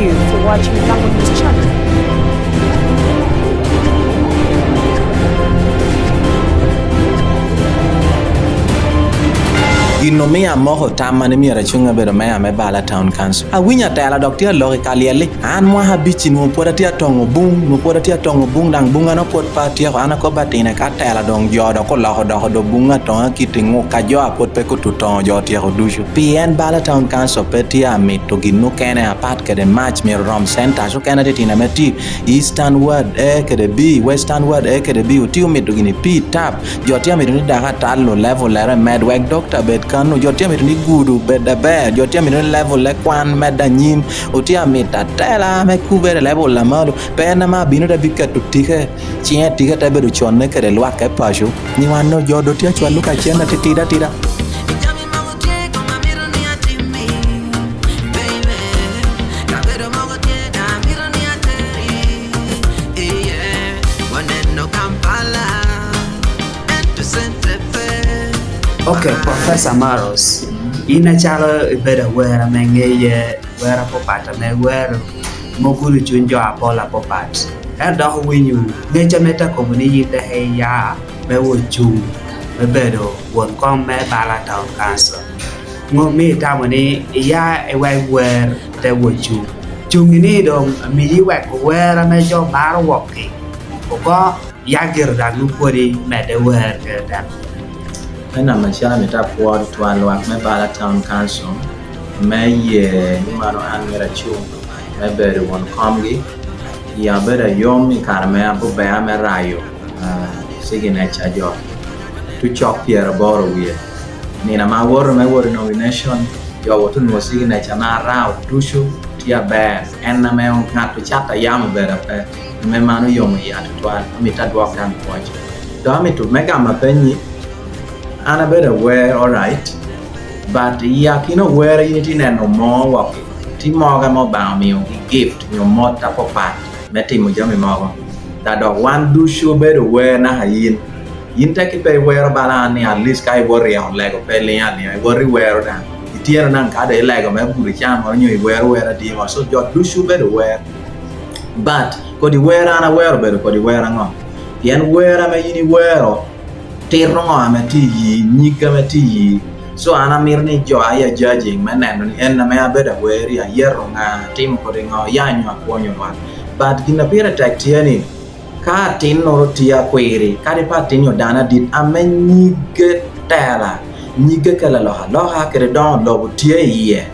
you for watching Lango News channel. Inomia moho tamani mi rachunga bedo mea me Bala Town Council. Awinya tela doktia logi kalieli. An mwa habichi no poda tia tongo bung dang bunga no pot patia ko ana ko batine ka tela dong jodo ko laho do bunga tonga kitingo ka jo apot pe ko tuton jo tia ko dushu. PN Bala Town Council petia mi to ginu kene apat kede match mi rom center so kene tina meti Eastern Ward kede B Western Ward kede B utiu mi to gini P tap jo tia mi ni daga talo level lere medweg doctor bed kanu jotia mi ni gudu beda be jotia mi level le kwan meda nyim otia mi tatela me kubere level la malo pena ma binu da bikatu tike chie tike ta bedu chonne kere lwa ke pashu ni wano jodo tia chwa luka chena tira Okay, Proffessor Maros, ina chala ibeda wera mengeye wera popata me wera moguru chunjo apola popat. Endo winyu ngecha meta komuni yite he ya me wochu me bedo won kom me Bala Town Council. Ngomi tamani ya ewe wer te wochu. Chungini dong mi yiwek wera me jo baro woki. Ko yagir da lupori me de wer ke Ena machana mita puwa tuwa luwak me Bala Town Council me ye nimano an mera chung me beri won komgi ya bera yomi karme abu bea me rayo sigi necha jo tu chok piera boro wye nina ma woro me woro nomination yo wotu nwo sigi necha na rao tushu tia bea enna me on ngatu chata yamu bera pe me manu yomu ya tuwa mita dwak dan poch do amitu mega mapenyi Ana better wear alright, but yakino wear unity no more walking. Timoga mo ba mi gift your mota popat. Meti mo jami mogo. That dog one do show better wear na hayin. Yin take it pay wear balani at least kai worry on lego peliani. I worry wear that. Itiera nan kada lego me buri cham or new wear a team so just do show better wear. But ko di wear ana wear better ko di wear ngo. Yen wear ama yini wear Tirongo amati yi nyika mati yi so ana mirni jo aya judging maneno ni en na me abeda weri a yero nga tim ko ringo yanyo akonyo wa but gina pira taktiani ka tin no tia kweri ka de patin yo dana dit amenyige tela nyige kala loha kere don lobo tia ye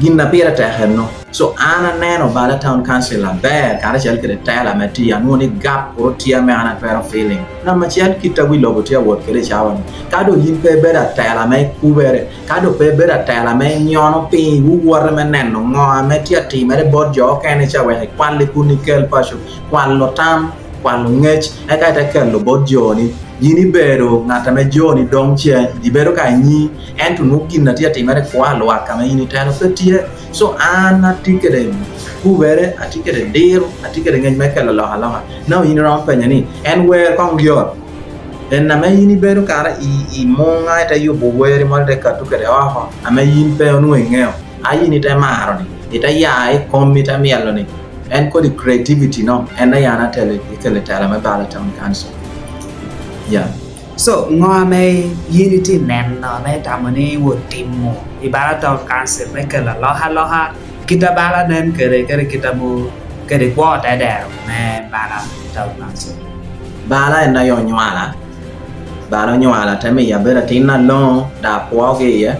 gina pira taheno so ana neno Bala Town Council la ber kada chel kere tela mati anu ni gap ko tia me ana fero feeling na machel kita wi lobo tia wot kere chawan kado yimpe bera tela me kubere kado pe bera tela me nyono pi wuwar me neno ngo ameti ati mere bod jo kene chawe kwali kunikel pasho kwalo tam kwalo ngech e ka ta kello bod joni yini bero ngata me joni dongche di bero ka nyi entu nukin na tia timere kwalo akama yini tano fetie so ana tikere kubere atikere dero atikere ngej mekelo loha now yini rom penyani en wer kong yor en na me yini bero kara i monga ta yubo weri molde katukere oho ame yin pe onu ngeo ayini te maro ni ita ya e komita mielo ni en ko di creativity no en na yana tele me Bala Town Council. Yeah. So ngome unity nem no me tamani wo timu I Bala Town Council me kala loha kita bala nen kere kita mu kere kwa ta der me Bala Town Council Bala en na yo nyala Bala nyala teme ya bera tina lo da kwa ge ye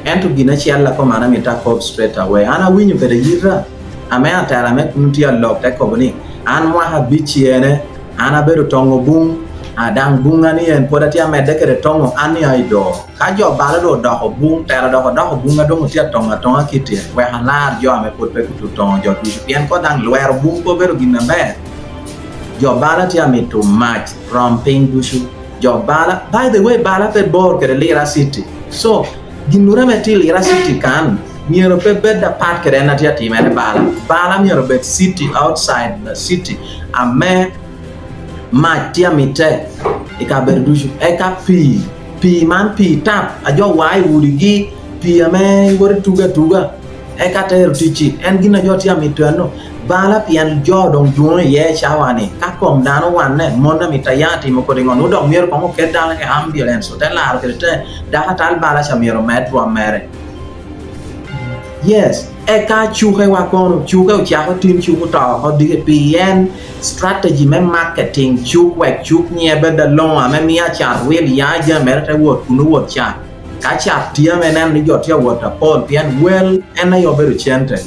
entu gina chialla ko mana mita ko straight away ana winyu bere yira ame atala me kuntia lock ta ko bani an wa habichi ene ana bero tongo bung adang bunga ni en podatia me dekere tongo ani aido ka jo Bala do bung tera do bunga do tia tonga kiti we hanar jo ame pot pe kutu tongo jo tu pien ko dang luer bung ko bero gina be jo Bala tia me to match from ping dushu jo Bala by the way Bala pe bor kere Lira City so ginura me til Lira City kan miero pe beda part kere na tia timere Bala miero bet city outside the city ame matia mite eka berdushu eka pi man pi tap ajo wai urigi pi ame wor tuga e ka tero tichi en gina joti amitano bala pian jodong duo ye chawani ka kom dano wanne mona mitayati mo kodingo no dong mier ko ke dala ke ambulance te la ke te da tal bala chamiro metro mere yes e ka chuke wa kono chuke cha ko tin chuke to ho dige pien strategy me marketing chuk nye beda long me mia cha wel ya ja mer te wot kunu wot cha ka cha tia me nan ni jot ya wot pol pien well en yo beru chente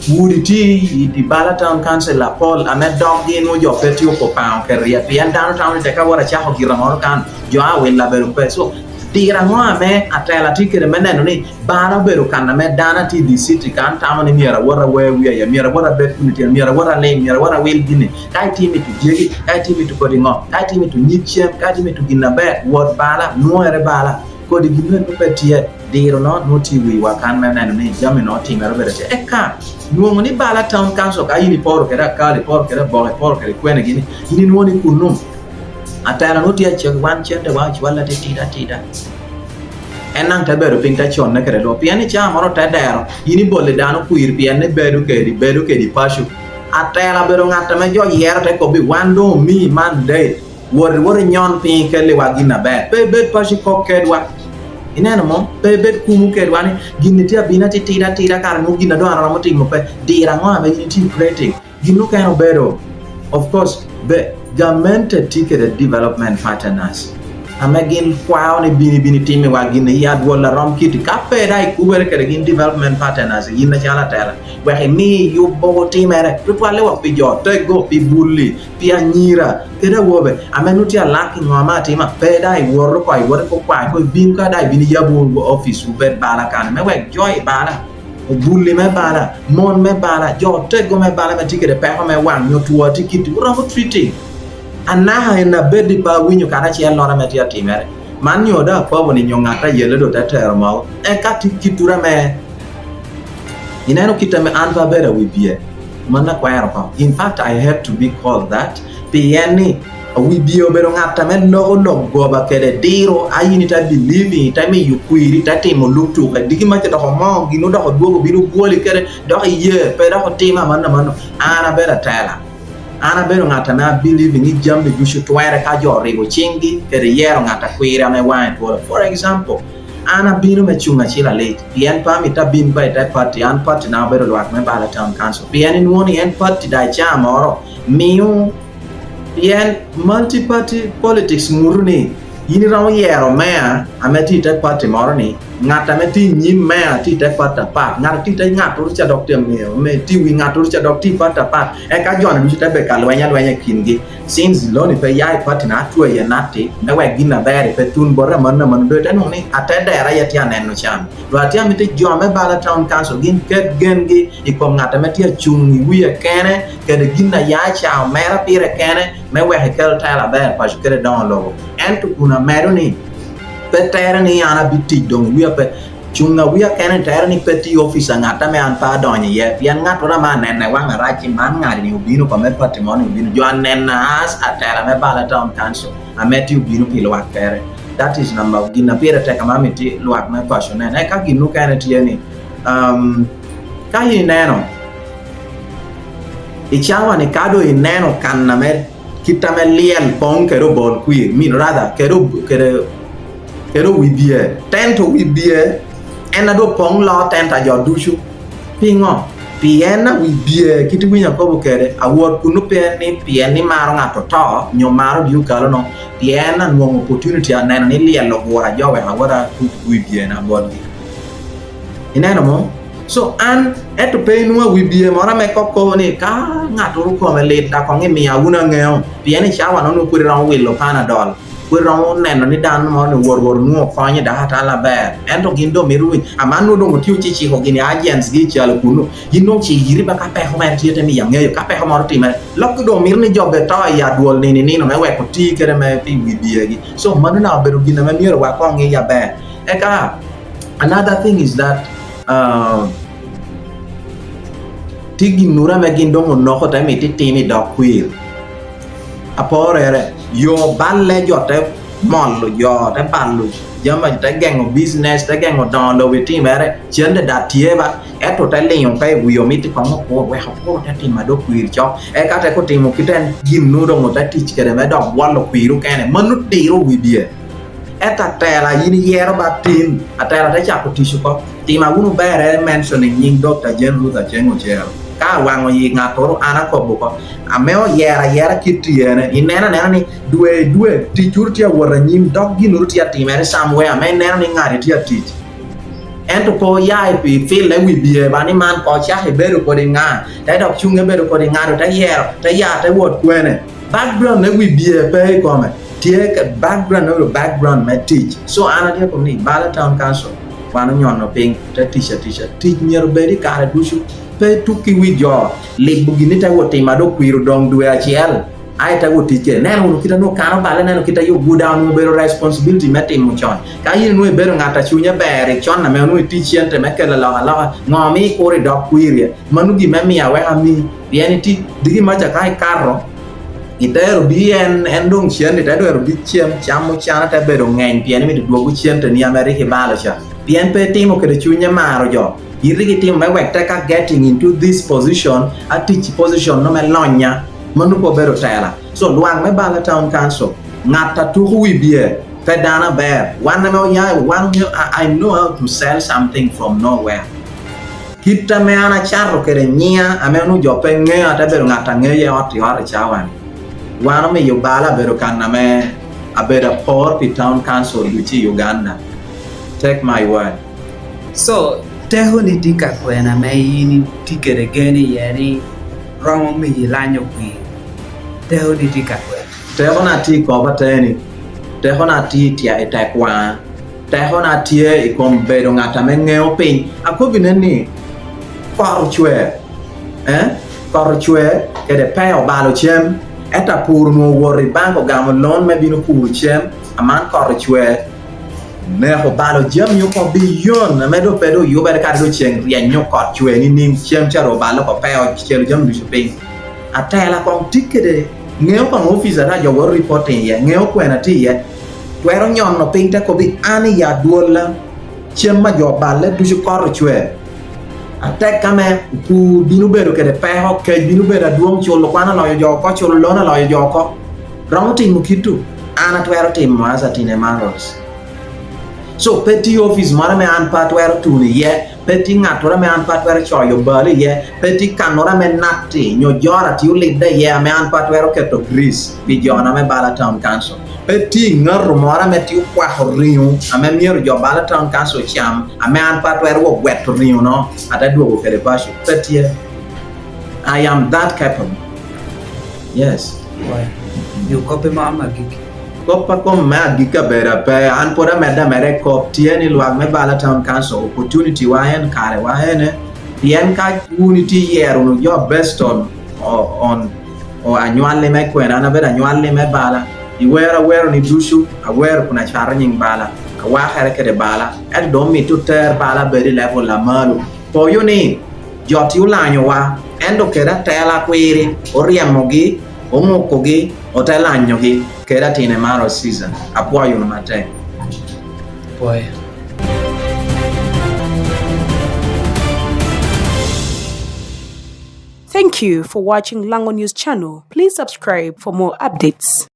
wudi ti di Bala Town Council la Paul ame dog di no jo petio ko pa ke ria pien down town te ka wara cha ho gira mor kan jo a wel la beru pe so tira mo ame atela tikere meneno ni bara beru kan ame dana ti di city kan tamani miera wara we ya miera wara bet kuniti miera wara le miera wara wel gini kai ti mi tu jegi kai ti mi tu kodingo kai ti mi tu nyichem kai ti mi tu ginabe wot bala no ere bala ko di ginne no petie diro no ti wi wa kan meneno ni jami no ti mero berete e ka nuongo ni Bala Town Council ka yini poro kera kali poro kera bole poro kera kwene gini yini nuoni kunum atara no ti ache wan chende wa wala te tida enang ta beru ping ta chon na kere lo piani cha moro ta dero yini bole dano kuir piani bedu kedi pashu atara beru ngata me jo yer te ko bi wando mi mandate wor nyon ping kele wa gina be pashu ko kedwa ineno mo bet kumu kedwani gini ti abina ti tida kar mu gina do aramo ti mo pe dira ngo ame ti creating ginu kano bedo of course be government ticket development partners amagin kwao ni bini timi wa gini ya wala rom kiti kape dai kubere kere gin development partners yinna chala tela we mi yu bo timere tu wale wa pijo tego pi bulli pi anyira keda wobe amenuti alaki ngama tima pe dai woro ko kwa ko bin ka dai bini yabu office ubet bala kan me we joy bala bulli me bala mon me bala jo tego me bala me tikere pe ko me wan nyo tuwa tikiti ro treating anaha ina bedi ba winyo kana chi allora meti atimere man yoda po ni nyongata yele do tetero ma e kati kitura me ineno kitame anva bera wibie mana kwero pa in fact I have to be called that pieni wibie obero ngata me no goba kede diro ayini ta believing ta me yukwiri ta timo luktu ka digima ke do mo gino do duogo biru boli kede do ye pe do tima manno ana bera tela ana bero ngata na believe ni jambe jushu twere ka jo rigo chingi kere yero ngata kwira me wan to for example ana bino me chunga chila late pien pa mi ta bin ba ta party an party na bero lwak me Bala Town Council pien ni woni en party dai cha moro miu pien multi party politics muruni yini rawo yero mea ameti ta party moro ni ngata me ti nyim mea ti ta pata pa ngata ti ta ngata cha doctor me ti wi ngata cha doctor pata pa e ka jona du ta be ka lwanya kingi since loni pe yai party na tuwe ya nati me we gina bere pe tun borra man do ta no ni atenda era ya ti aneno cham do ati amete jo me Bala Town Council gin ket gengi ikom ngata me ti chungi wi kene ke de gina ya cha mera pire kene me we hekel tala ber pa shukere don logo en tu kuna mero ni pe tera ni ana biti dong wi pe chunga wi kene tera ni peti officer ngata me an pa donye ye pian ngato ra man ne wanga rachi man ngari ni ubino pa me patrimony ubino jo anen as atera me Bala Town Council ameti ubino pilo akere that is number gina pire te kama miti luak me passion ne ka ginu kene tieni ka hineno ichawa ni kado ineno kanna me kita me liel pon kero bol qui min rather kero wibie tento wibie enado pon lo tenta jodushu pingo piena wibie kiti winya ko kere award kunu pieni maro ngato to nyomaro diu kalo no piena no opportunity aneno ni liel lo gora jowe awara wibie na bodi ineno mo so an eto pe nuwa wibie mora me kokko ni ka ngato ko me le da ko ngi awuna ngeo pieni chawa no kuri ran wilo panadol kuri ran neno ni dan mo ni wor nuo fanya da hata la ber ento gindo miru amanu do motiu chichi ko gini agents gi chalo kunu yino chi yiri ba ka pe ko mer tiete mi yangeyo ka pe ko mor time lok do mir ni jobe to ya duol ni no me we ko ti kere me pi wibie gi so manu na beru gina me miro wa ko ngi ya ber eka another thing is that tigi nura me gindo mo noko ta mi timi do kwil apore yo balle jote mollo yo te ballu jama ta gengo business ta gengo don lo witi mere chende da tieba eto ta leon kai wiyo miti kongo ko we ho ta ti mado kwir cho e ka ta ko timo kiten gin no do ta tich kere me do wallo kwiru kene manu tiro wibie eta tela yini yero batin atela ta cha ko tishu ko tima unu bere mentioning ning Dr. Jen Luther Chengo Chero ka wango yi ngatoro ana ko buko ameo yera kitiene inena ni due tichurtia wora nyim dog ginurtia timere somewhere me nena ni ngari tia tich ento ko yai pi feel le wi bie bani man ko cha he beru ko de nga ta dok chunge beru ko de nga ta yero ta ya ta wot kwene background ne wi bie pe ko me tie background me teach so ana dia ko ni Bala Town Council wana nyono ping ta teacher teach nyer beri kare dushu pe tuki wi jo le bugini ta wote mado kwiro dong due achiel ai ta wote ke neno kita no kano bale neno kita yo go down no bero responsibility mete mo chon ka yin no bero ngata chunya bere chon na me no teacher te mekela la ngomi kore dok kwire manu gi memi awe ami pianity digi macha kai karro itero bien endong chien itero bi chiem chamo chana ta bero ngeng piani mi duogo chien te ni America bala cha bien pe timo ke chunya maro jo irigi team my work taka getting into this position a teach position no melonya manu po bero tela so luang me Bala Town Council ngata tu wi bie pedana bear one I know how to sell something from nowhere kita me ana charro kere nya amenu jo penge ata bero ngata ngeye oti hore chawan wana me yo bala bero kana me abeda port pi Town Council uchi Uganda take my word so teho ni tika kwena me yini tikere geni yani romo mi lanyo kwi teho ni tika kwena teho na ti ko bateni teho na ti tia etakwa teho na tie ikom bedo ngata me ngeo pin akobineni korchwe kede peo balo chem eta pur no wori banko gamo lon me bino pur chem aman korchwe ne ho balo jam yo ko biyon na medo pedo yo ber ka do cheng ya nyoko chwe ni nim chem charo balo ko peo chelo jam du shopping atela kon tikede ngeo kon officer da yo reporting ya ngeo kwena ti ya twero nyon no ping ta ko bi ani ya duola chem ma jo balle du kor chwe atek kame ku binu bedo kede peho ke binu bedo duom cholo kwana lo yo ko cholo lona lo yo ko romuti mukitu ana twero tim ma Atine Maros so peti office mara me an patwero tuni ye peti ngatora me an patwero choyo bali ye peti kanora me natti nyo jora ti ulide ye me an patwero keto grease bi jona me Bala Town Council peti ngaro mara me ti kwa riu ame miero jo Bala Town Council cham ame an patwero wo wet riu no ata duogo kede pasho peti I am that capable yes why you copy mama gigi Kopa kom ma gika bera pe an poda meda mere kop tieni luang me Bala Town Council opportunity wahen kare wahen tien ka unity year no your best on annual me kwena na bera annual me Bala iwera ni dushu aware kuna chara nying Bala awa kare kede Bala and don't me to ter Bala very level la malu po you ni joti ulanyo wa endo keda tela kwiri oriamogi omokogi otelanyogi kera Atine Maros Caesar apuayo no mate boy Thank you for watching Lango News channel. Please subscribe for more updates.